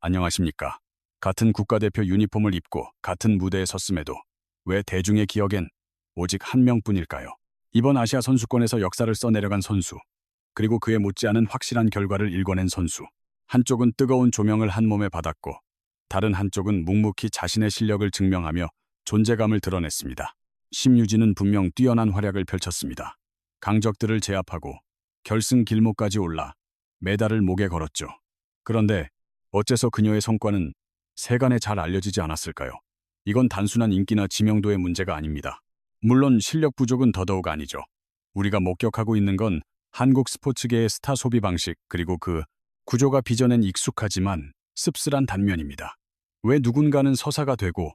안녕하십니까. 같은 국가대표 유니폼을 입고 같은 무대에 섰음에도 왜 대중의 기억엔 오직 한 명뿐일까요? 이번 아시아 선수권에서 역사를 써내려간 선수, 그리고 그에 못지않은 확실한 결과를 일궈낸 선수. 한쪽은 뜨거운 조명을 한 몸에 받았고 다른 한쪽은 묵묵히 자신의 실력을 증명하며 존재감을 드러냈습니다. 심유진은 분명 뛰어난 활약을 펼쳤습니다. 강적들을 제압하고 결승 길목까지 올라 메달을 목에 걸었죠. 그런데 어째서 그녀의 성과는 세간에 잘 알려지지 않았을까요? 이건 단순한 인기나 지명도의 문제가 아닙니다. 물론 실력 부족은 더더욱 아니죠. 우리가 목격하고 있는 건 한국 스포츠계의 스타 소비 방식, 그리고 그 구조가 빚어낸 익숙하지만 씁쓸한 단면입니다. 왜 누군가는 서사가 되고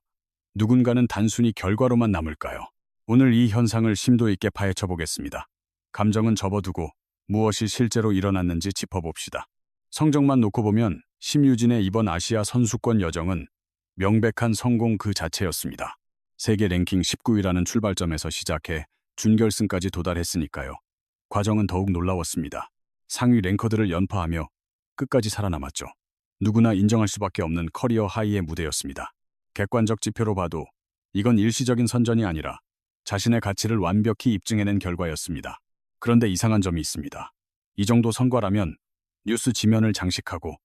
누군가는 단순히 결과로만 남을까요? 오늘 이 현상을 심도 있게 파헤쳐 보겠습니다. 감정은 접어두고 무엇이 실제로 일어났는지 짚어봅시다. 성적만 놓고 보면 심유진의 이번 아시아 선수권 여정은 명백한 성공 그 자체였습니다. 세계 랭킹 19위라는 출발점에서 시작해 준결승까지 도달했으니까요. 과정은 더욱 놀라웠습니다. 상위 랭커들을 연파하며 끝까지 살아남았죠. 누구나 인정할 수밖에 없는 커리어 하이의 무대였습니다. 객관적 지표로 봐도 이건 일시적인 선전이 아니라 자신의 가치를 완벽히 입증해낸 결과였습니다. 그런데 이상한 점이 있습니다. 이 정도 성과라면 뉴스 지면을 장식하고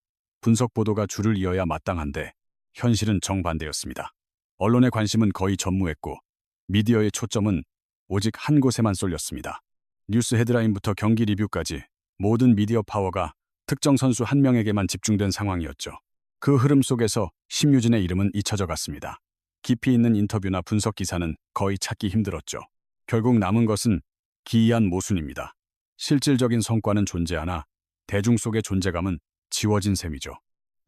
분석 보도가 줄을 이어야 마땅한데 현실은 정반대였습니다. 언론의 관심은 거의 전무했고 미디어의 초점은 오직 한 곳에만 쏠렸습니다. 뉴스 헤드라인부터 경기 리뷰까지 모든 미디어 파워가 특정 선수 한 명에게만 집중된 상황이었죠. 그 흐름 속에서 심유진의 이름은 잊혀져 갔습니다. 깊이 있는 인터뷰나 분석 기사는 거의 찾기 힘들었죠. 결국 남은 것은 기이한 모순입니다. 실질적인 성과는 존재하나 대중 속의 존재감은 지워진 셈이죠.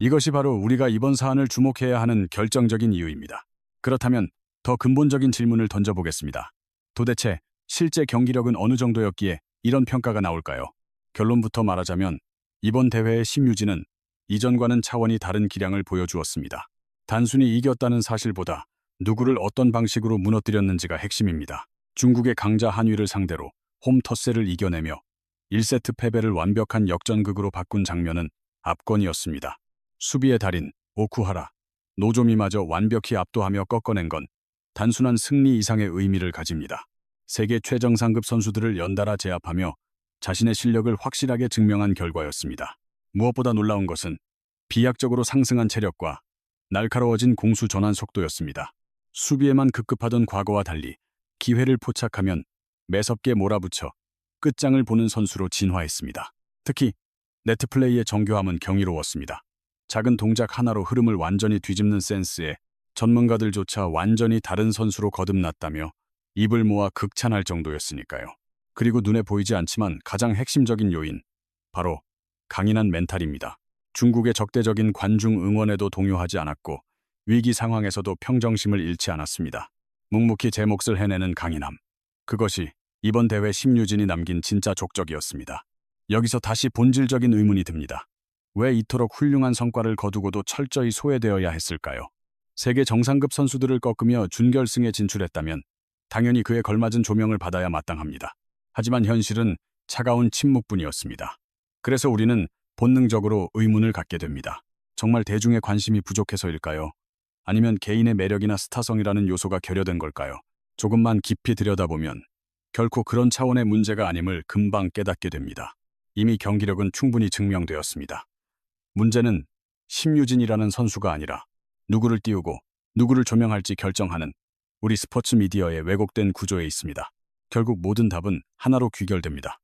이것이 바로 우리가 이번 사안을 주목해야 하는 결정적인 이유입니다. 그렇다면 더 근본적인 질문을 던져보겠습니다. 도대체 실제 경기력은 어느 정도였기에 이런 평가가 나올까요? 결론부터 말하자면 이번 대회의 심유진은 이전과는 차원이 다른 기량을 보여주었습니다. 단순히 이겼다는 사실보다 누구를 어떤 방식으로 무너뜨렸는지가 핵심입니다. 중국의 강자 한위를 상대로 홈 터세를 이겨내며 1세트 패배를 완벽한 역전극으로 바꾼 장면은 압권이었습니다. 수비의 달인 오쿠하라, 노조미마저 완벽히 압도하며 꺾어낸 건 단순한 승리 이상의 의미를 가집니다. 세계 최정상급 선수들을 연달아 제압하며 자신의 실력을 확실하게 증명한 결과였습니다. 무엇보다 놀라운 것은 비약적으로 상승한 체력과 날카로워진 공수 전환 속도였습니다. 수비에만 급급하던 과거와 달리 기회를 포착하면 매섭게 몰아붙여 끝장을 보는 선수로 진화했습니다. 특히 네트 플레이의 정교함은 경이로웠습니다. 작은 동작 하나로 흐름을 완전히 뒤집는 센스에 전문가들조차 완전히 다른 선수로 거듭났다며 입을 모아 극찬할 정도였으니까요. 그리고 눈에 보이지 않지만 가장 핵심적인 요인, 바로 강인한 멘탈입니다. 중국의 적대적인 관중 응원에도 동요하지 않았고 위기 상황에서도 평정심을 잃지 않았습니다. 묵묵히 제 몫을 해내는 강인함. 그것이 이번 대회 심유진이 남긴 진짜 족적이었습니다. 여기서 다시 본질적인 의문이 듭니다. 왜 이토록 훌륭한 성과를 거두고도 철저히 소외되어야 했을까요? 세계 정상급 선수들을 꺾으며 준결승에 진출했다면 당연히 그에 걸맞은 조명을 받아야 마땅합니다. 하지만 현실은 차가운 침묵뿐이었습니다. 그래서 우리는 본능적으로 의문을 갖게 됩니다. 정말 대중의 관심이 부족해서일까요? 아니면 개인의 매력이나 스타성이라는 요소가 결여된 걸까요? 조금만 깊이 들여다보면 결코 그런 차원의 문제가 아님을 금방 깨닫게 됩니다. 이미 경기력은 충분히 증명되었습니다. 문제는 심유진이라는 선수가 아니라 누구를 띄우고 누구를 조명할지 결정하는 우리 스포츠 미디어의 왜곡된 구조에 있습니다. 결국 모든 답은 하나로 귀결됩니다.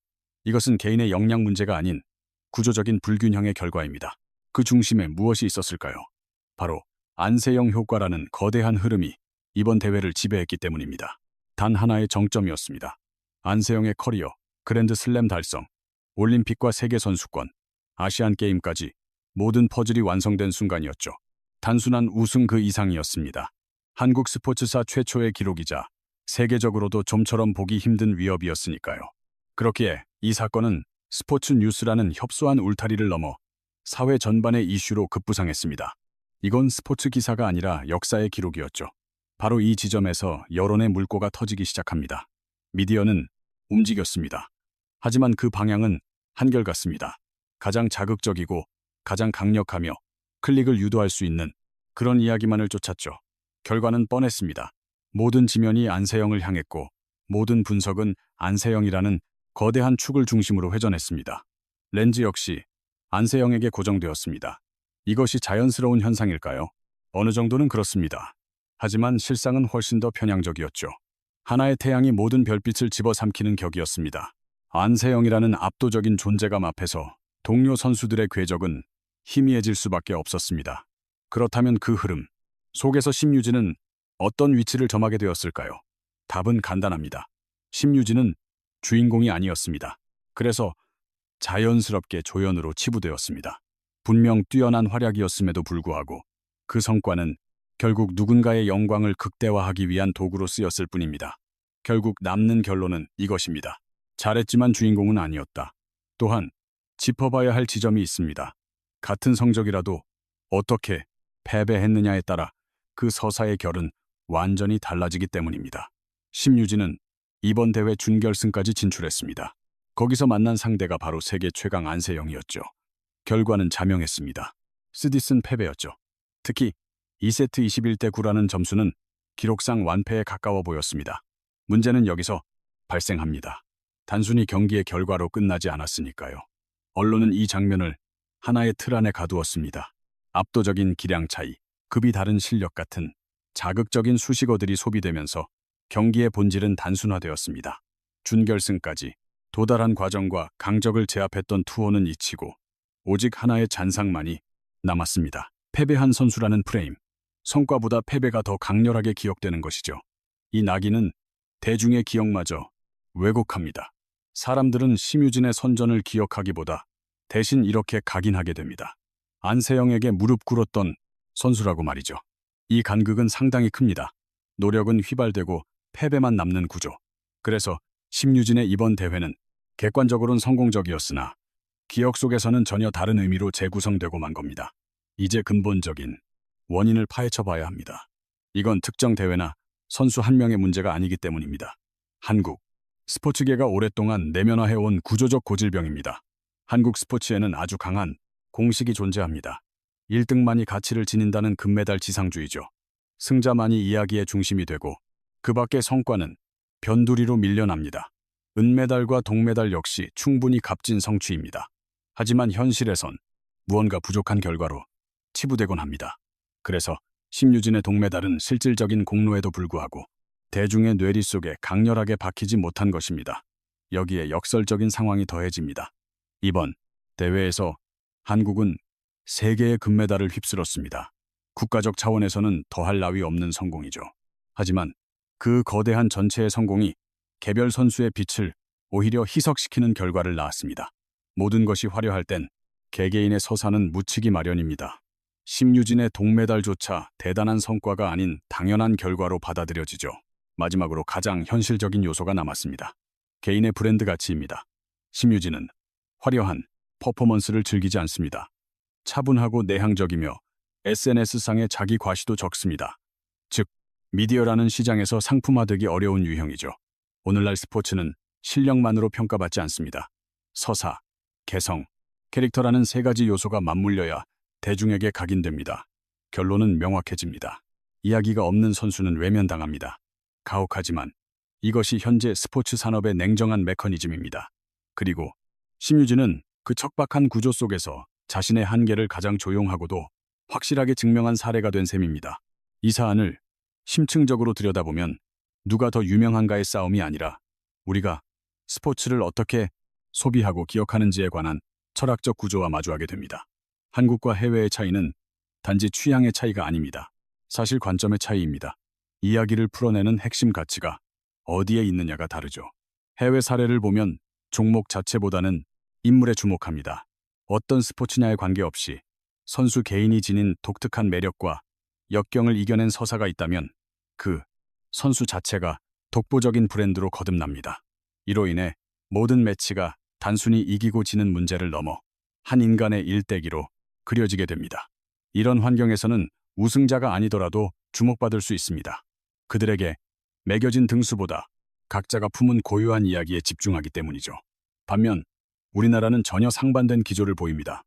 이것은 개인의 역량 문제가 아닌 구조적인 불균형의 결과입니다. 그 중심에 무엇이 있었을까요? 바로 안세영 효과라는 거대한 흐름이 이번 대회를 지배했기 때문입니다. 단 하나의 정점이었습니다. 안세영의 커리어, 그랜드 슬램 달성, 올림픽과 세계선수권, 아시안게임까지 모든 퍼즐이 완성된 순간이었죠. 단순한 우승 그 이상이었습니다. 한국 스포츠사 최초의 기록이자 세계적으로도 좀처럼 보기 힘든 위협이었으니까요. 그렇기에 이 사건은 스포츠 뉴스라는 협소한 울타리를 넘어 사회 전반의 이슈로 급부상했습니다. 이건 스포츠 기사가 아니라 역사의 기록이었죠. 바로 이 지점에서 여론의 물꼬가 터지기 시작합니다. 미디어는 움직였습니다. 하지만 그 방향은 한결같습니다. 가장 자극적이고 가장 강력하며 클릭을 유도할 수 있는 그런 이야기만을 쫓았죠. 결과는 뻔했습니다. 모든 지면이 안세영을 향했고 모든 분석은 안세영이라는 거대한 축을 중심으로 회전했습니다. 렌즈 역시 안세영에게 고정되었습니다. 이것이 자연스러운 현상일까요? 어느 정도는 그렇습니다. 하지만 실상은 훨씬 더 편향적이었죠. 하나의 태양이 모든 별빛을 집어삼키는 격이었습니다. 안세영이라는 압도적인 존재감 앞에서 동료 선수들의 궤적은 희미해질 수밖에 없었습니다. 그렇다면 그 흐름 속에서 심유진은 어떤 위치를 점하게 되었을까요? 답은 간단합니다. 심유진은 주인공이 아니었습니다. 그래서 자연스럽게 조연으로 치부되었습니다. 분명 뛰어난 활약이었음에도 불구하고 그 성과는 결국 누군가의 영광을 극대화하기 위한 도구로 쓰였을 뿐입니다. 결국 남는 결론은 이것입니다. 잘했지만 주인공은 아니었다. 또한 짚어봐야 할 지점이 있습니다. 같은 성적이라도 어떻게 패배했느냐에 따라 그 서사의 결은 완전히 달라지기 때문입니다. 심유진은 이번 대회 준결승까지 진출했습니다. 거기서 만난 상대가 바로 세계 최강 안세영이었죠. 결과는 자명했습니다. 스디슨 패배였죠. 특히 2세트 21대 9라는 점수는 기록상 완패에 가까워 보였습니다. 문제는 여기서 발생합니다. 단순히 경기의 결과로 끝나지 않았으니까요. 언론은 이 장면을 하나의 틀 안에 가두었습니다. 압도적인 기량 차이, 급이 다른 실력 같은 자극적인 수식어들이 소비되면서 경기의 본질은 단순화되었습니다. 준결승까지 도달한 과정과 강적을 제압했던 투혼은 잊히고 오직 하나의 잔상만이 남았습니다. 패배한 선수라는 프레임, 성과보다 패배가 더 강렬하게 기억되는 것이죠. 이 낙인은 대중의 기억마저 왜곡합니다. 사람들은 심유진의 선전을 기억하기보다 대신 이렇게 각인하게 됩니다. 안세영에게 무릎 꿇었던 선수라고 말이죠. 이 간극은 상당히 큽니다. 노력은 휘발되고 패배만 남는 구조. 그래서 심유진의 이번 대회는 객관적으로는 성공적이었으나 기억 속에서는 전혀 다른 의미로 재구성되고 만 겁니다. 이제 근본적인 원인을 파헤쳐 봐야 합니다. 이건 특정 대회나 선수 한 명의 문제가 아니기 때문입니다. 한국 스포츠계가 오랫동안 내면화해온 구조적 고질병입니다. 한국 스포츠에는 아주 강한 공식이 존재합니다. 1등만이 가치를 지닌다는 금메달 지상주의죠. 승자만이 이야기의 중심이 되고 그 밖의 성과는 변두리로 밀려납니다. 은메달과 동메달 역시 충분히 값진 성취입니다. 하지만 현실에선 무언가 부족한 결과로 치부되곤 합니다. 그래서 심유진의 동메달은 실질적인 공로에도 불구하고 대중의 뇌리 속에 강렬하게 박히지 못한 것입니다. 여기에 역설적인 상황이 더해집니다. 이번 대회에서 한국은 3개의 금메달을 휩쓸었습니다. 국가적 차원에서는 더할 나위 없는 성공이죠. 하지만 그 거대한 전체의 성공이 개별 선수의 빛을 오히려 희석시키는 결과를 낳았습니다. 모든 것이 화려할 땐 개개인의 서사는 묻히기 마련입니다. 심유진의 동메달조차 대단한 성과가 아닌 당연한 결과로 받아들여지죠. 마지막으로 가장 현실적인 요소가 남았습니다. 개인의 브랜드 가치입니다. 심유진은 화려한 퍼포먼스를 즐기지 않습니다. 차분하고 내향적이며 SNS상의 자기 과시도 적습니다. 즉, 미디어라는 시장에서 상품화되기 어려운 유형이죠. 오늘날 스포츠는 실력만으로 평가받지 않습니다. 서사, 개성, 캐릭터라는 3가지 요소가 맞물려야 대중에게 각인됩니다. 결론은 명확해집니다. 이야기가 없는 선수는 외면당합니다. 가혹하지만 이것이 현재 스포츠 산업의 냉정한 메커니즘입니다. 그리고 심유진은 그 척박한 구조 속에서 자신의 한계를 가장 조용하고도 확실하게 증명한 사례가 된 셈입니다. 이 사안을 심층적으로 들여다보면 누가 더 유명한가의 싸움이 아니라 우리가 스포츠를 어떻게 소비하고 기억하는지에 관한 철학적 구조와 마주하게 됩니다. 한국과 해외의 차이는 단지 취향의 차이가 아닙니다. 사실 관점의 차이입니다. 이야기를 풀어내는 핵심 가치가 어디에 있느냐가 다르죠. 해외 사례를 보면 종목 자체보다는 인물에 주목합니다. 어떤 스포츠냐에 관계없이 선수 개인이 지닌 독특한 매력과 역경을 이겨낸 서사가 있다면 그 선수 자체가 독보적인 브랜드로 거듭납니다. 이로 인해 모든 매치가 단순히 이기고 지는 문제를 넘어 한 인간의 일대기로 그려지게 됩니다. 이런 환경에서는 우승자가 아니더라도 주목받을 수 있습니다. 그들에게 매겨진 등수보다 각자가 품은 고유한 이야기에 집중하기 때문이죠. 반면 우리나라는 전혀 상반된 기조를 보입니다.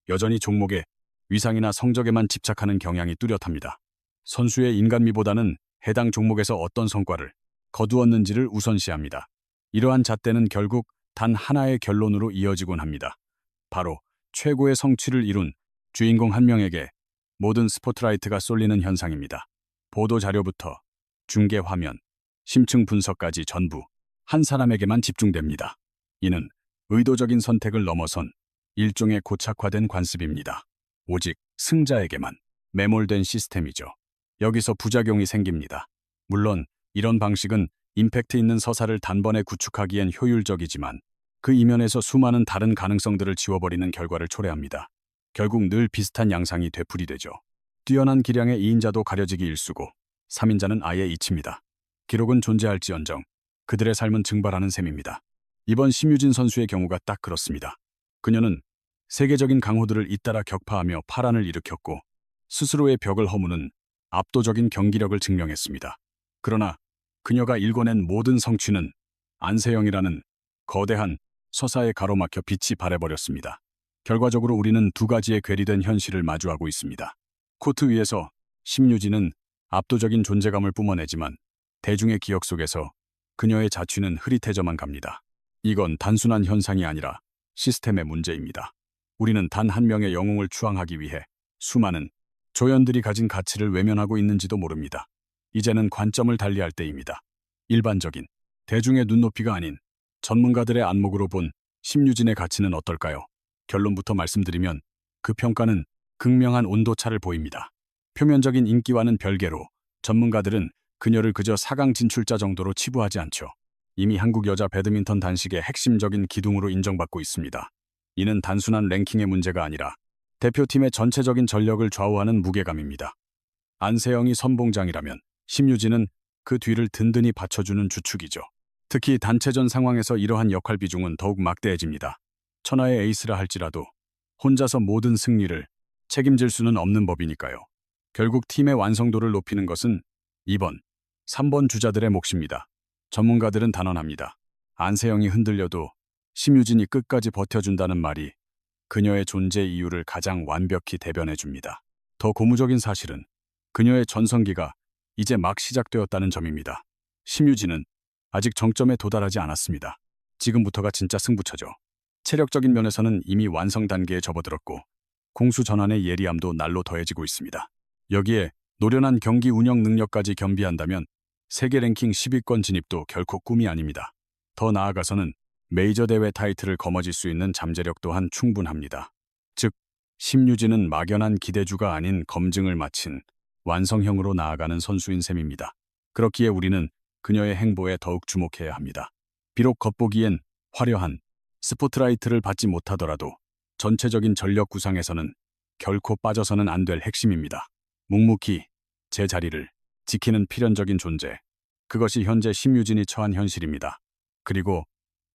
여전히 종목에 위상이나 성적에만 집착하는 경향이 뚜렷합니다. 선수의 인간미보다는 해당 종목에서 어떤 성과를 거두었는지를 우선시합니다. 이러한 잣대는 결국 단 하나의 결론으로 이어지곤 합니다. 바로 최고의 성취를 이룬 주인공 한 명에게 모든 스포트라이트가 쏠리는 현상입니다. 보도 자료부터 중계 화면, 심층 분석까지 전부 한 사람에게만 집중됩니다. 이는 의도적인 선택을 넘어선 일종의 고착화된 관습입니다. 오직 승자에게만 매몰된 시스템이죠. 여기서 부작용이 생깁니다. 물론 이런 방식은 임팩트 있는 서사를 단번에 구축하기엔 효율적이지만 그 이면에서 수많은 다른 가능성들을 지워버리는 결과를 초래합니다. 결국 늘 비슷한 양상이 되풀이되죠. 뛰어난 기량의 2인자도 가려지기 일쑤고 3인자는 아예 잊힙니다. 기록은 존재할지언정 그들의 삶은 증발하는 셈입니다. 이번 심유진 선수의 경우가 딱 그렇습니다. 그녀는 세계적인 강호들을 잇따라 격파하며 파란을 일으켰고 스스로의 벽을 허무는 압도적인 경기력을 증명했습니다. 그러나 그녀가 일궈낸 모든 성취는 안세영이라는 거대한 서사에 가로막혀 빛이 발해버렸습니다. 결과적으로 우리는 두 가지의 괴리된 현실을 마주하고 있습니다. 코트 위에서 심유진은 압도적인 존재감을 뿜어내지만 대중의 기억 속에서 그녀의 자취는 흐릿해져만 갑니다. 이건 단순한 현상이 아니라 시스템의 문제입니다. 우리는 단 한 명의 영웅을 추앙하기 위해 수많은 조연들이 가진 가치를 외면하고 있는지도 모릅니다. 이제는 관점을 달리할 때입니다. 일반적인 대중의 눈높이가 아닌 전문가들의 안목으로 본 심유진의 가치는 어떨까요? 결론부터 말씀드리면 그 평가는 극명한 온도차를 보입니다. 표면적인 인기와는 별개로 전문가들은 그녀를 그저 4강 진출자 정도로 치부하지 않죠. 이미 한국 여자 배드민턴 단식의 핵심적인 기둥으로 인정받고 있습니다. 이는 단순한 랭킹의 문제가 아니라 대표팀의 전체적인 전력을 좌우하는 무게감입니다. 안세영이 선봉장이라면 심유진은 그 뒤를 든든히 받쳐주는 주축이죠. 특히 단체전 상황에서 이러한 역할 비중은 더욱 막대해집니다. 천하의 에이스라 할지라도 혼자서 모든 승리를 책임질 수는 없는 법이니까요. 결국 팀의 완성도를 높이는 것은 2번, 3번 주자들의 몫입니다. 전문가들은 단언합니다. 안세영이 흔들려도 심유진이 끝까지 버텨준다는 말이 그녀의 존재 이유를 가장 완벽히 대변해줍니다. 더 고무적인 사실은 그녀의 전성기가 이제 막 시작되었다는 점입니다. 심유진은 아직 정점에 도달하지 않았습니다. 지금부터가 진짜 승부처죠. 체력적인 면에서는 이미 완성 단계에 접어들었고 공수 전환의 예리함도 날로 더해지고 있습니다. 여기에 노련한 경기 운영 능력까지 겸비한다면 세계 랭킹 10위권 진입도 결코 꿈이 아닙니다. 더 나아가서는 메이저 대회 타이틀을 거머쥘 수 있는 잠재력 또한 충분합니다. 즉, 심유진은 막연한 기대주가 아닌 검증을 마친 완성형으로 나아가는 선수인 셈입니다. 그렇기에 우리는 그녀의 행보에 더욱 주목해야 합니다. 비록 겉보기엔 화려한 스포트라이트를 받지 못하더라도 전체적인 전력 구상에서는 결코 빠져서는 안 될 핵심입니다. 묵묵히 제 자리를 지키는 필연적인 존재. 그것이 현재 심유진이 처한 현실입니다. 그리고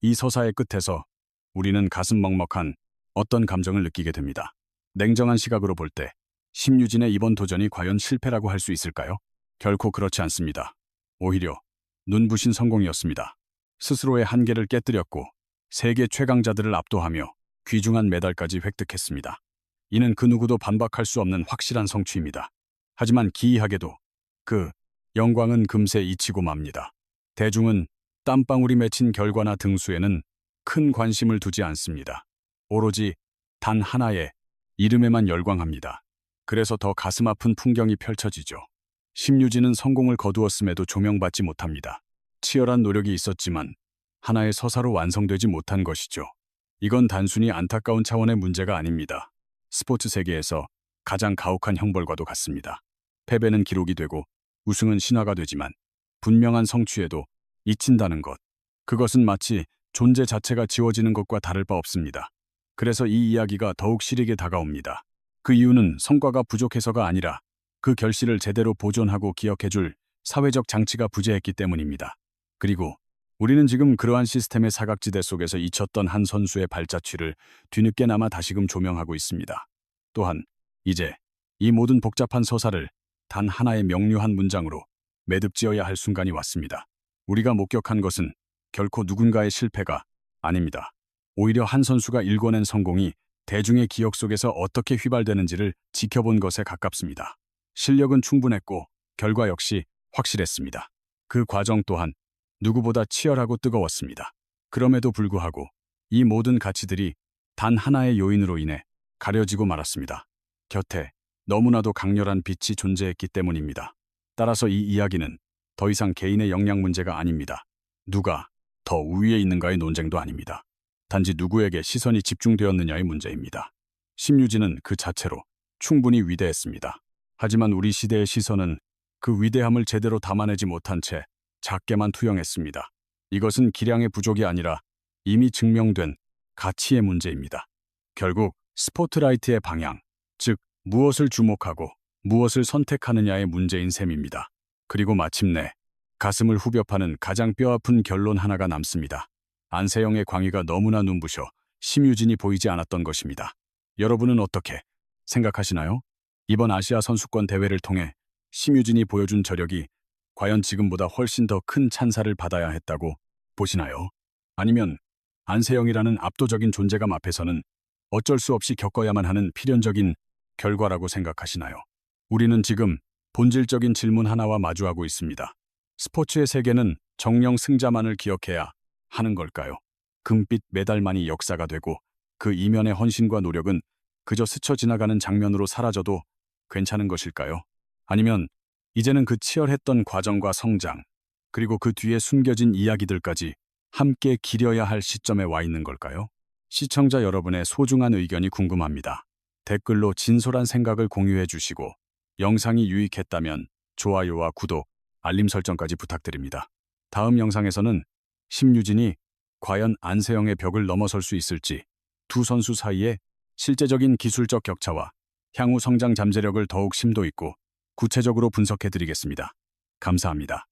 이 서사의 끝에서 우리는 가슴 먹먹한 어떤 감정을 느끼게 됩니다. 냉정한 시각으로 볼 때 심유진의 이번 도전이 과연 실패라고 할 수 있을까요? 결코 그렇지 않습니다. 오히려 눈부신 성공이었습니다. 스스로의 한계를 깨뜨렸고 세계 최강자들을 압도하며 귀중한 메달까지 획득했습니다. 이는 그 누구도 반박할 수 없는 확실한 성취입니다. 하지만 기이하게도 그 영광은 금세 잊히고 맙니다. 대중은 땀방울이 맺힌 결과나 등수에는 큰 관심을 두지 않습니다. 오로지 단 하나의 이름에만 열광합니다. 그래서 더 가슴 아픈 풍경이 펼쳐지죠. 심유진은 성공을 거두었음에도 조명받지 못합니다. 치열한 노력이 있었지만 하나의 서사로 완성되지 못한 것이죠. 이건 단순히 안타까운 차원의 문제가 아닙니다. 스포츠 세계에서 가장 가혹한 형벌과도 같습니다. 패배는 기록이 되고 우승은 신화가 되지만 분명한 성취에도 잊힌다는 것. 그것은 마치 존재 자체가 지워지는 것과 다를 바 없습니다. 그래서 이 이야기가 더욱 시리게 다가옵니다. 그 이유는 성과가 부족해서가 아니라 그 결실을 제대로 보존하고 기억해줄 사회적 장치가 부재했기 때문입니다. 그리고 우리는 지금 그러한 시스템의 사각지대 속에서 잊혔던 한 선수의 발자취를 뒤늦게나마 다시금 조명하고 있습니다. 또한 이제 이 모든 복잡한 서사를 단 하나의 명료한 문장으로 매듭지어야 할 순간이 왔습니다. 우리가 목격한 것은 결코 누군가의 실패가 아닙니다. 오히려 한 선수가 일궈낸 성공이 대중의 기억 속에서 어떻게 휘발되는지를 지켜본 것에 가깝습니다. 실력은 충분했고 결과 역시 확실했습니다. 그 과정 또한 누구보다 치열하고 뜨거웠습니다. 그럼에도 불구하고 이 모든 가치들이 단 하나의 요인으로 인해 가려지고 말았습니다. 곁에 너무나도 강렬한 빛이 존재했기 때문입니다. 따라서 이 이야기는 더 이상 개인의 역량 문제가 아닙니다. 누가 더 우위에 있는가의 논쟁도 아닙니다. 단지 누구에게 시선이 집중되었느냐의 문제입니다. 심유진은 그 자체로 충분히 위대했습니다. 하지만 우리 시대의 시선은 그 위대함을 제대로 담아내지 못한 채 작게만 투영했습니다. 이것은 기량의 부족이 아니라 이미 증명된 가치의 문제입니다. 결국 스포트라이트의 방향, 즉 무엇을 주목하고 무엇을 선택하느냐의 문제인 셈입니다. 그리고 마침내 가슴을 후벼 파는 가장 뼈아픈 결론 하나가 남습니다. 안세영의 광의가 너무나 눈부셔 심유진이 보이지 않았던 것입니다. 여러분은 어떻게 생각하시나요? 이번 아시아 선수권 대회를 통해 심유진이 보여준 저력이 과연 지금보다 훨씬 더 큰 찬사를 받아야 했다고 보시나요? 아니면 안세영이라는 압도적인 존재감 앞에서는 어쩔 수 없이 겪어야만 하는 필연적인 결과라고 생각하시나요? 우리는 지금 본질적인 질문 하나와 마주하고 있습니다. 스포츠의 세계는 정령 승자만을 기억해야 하는 걸까요? 금빛 메달만이 역사가 되고 그 이면의 헌신과 노력은 그저 스쳐 지나가는 장면으로 사라져도 괜찮은 것일까요? 아니면 이제는 그 치열했던 과정과 성장, 그리고 그 뒤에 숨겨진 이야기들까지 함께 기려야 할 시점에 와 있는 걸까요? 시청자 여러분의 소중한 의견이 궁금합니다. 댓글로 진솔한 생각을 공유해 주시고 영상이 유익했다면 좋아요와 구독, 알림 설정까지 부탁드립니다. 다음 영상에서는 심유진이 과연 안세영의 벽을 넘어설 수 있을지, 두 선수 사이의 실제적인 기술적 격차와 향후 성장 잠재력을 더욱 심도 있고 구체적으로 분석해 드리겠습니다. 감사합니다.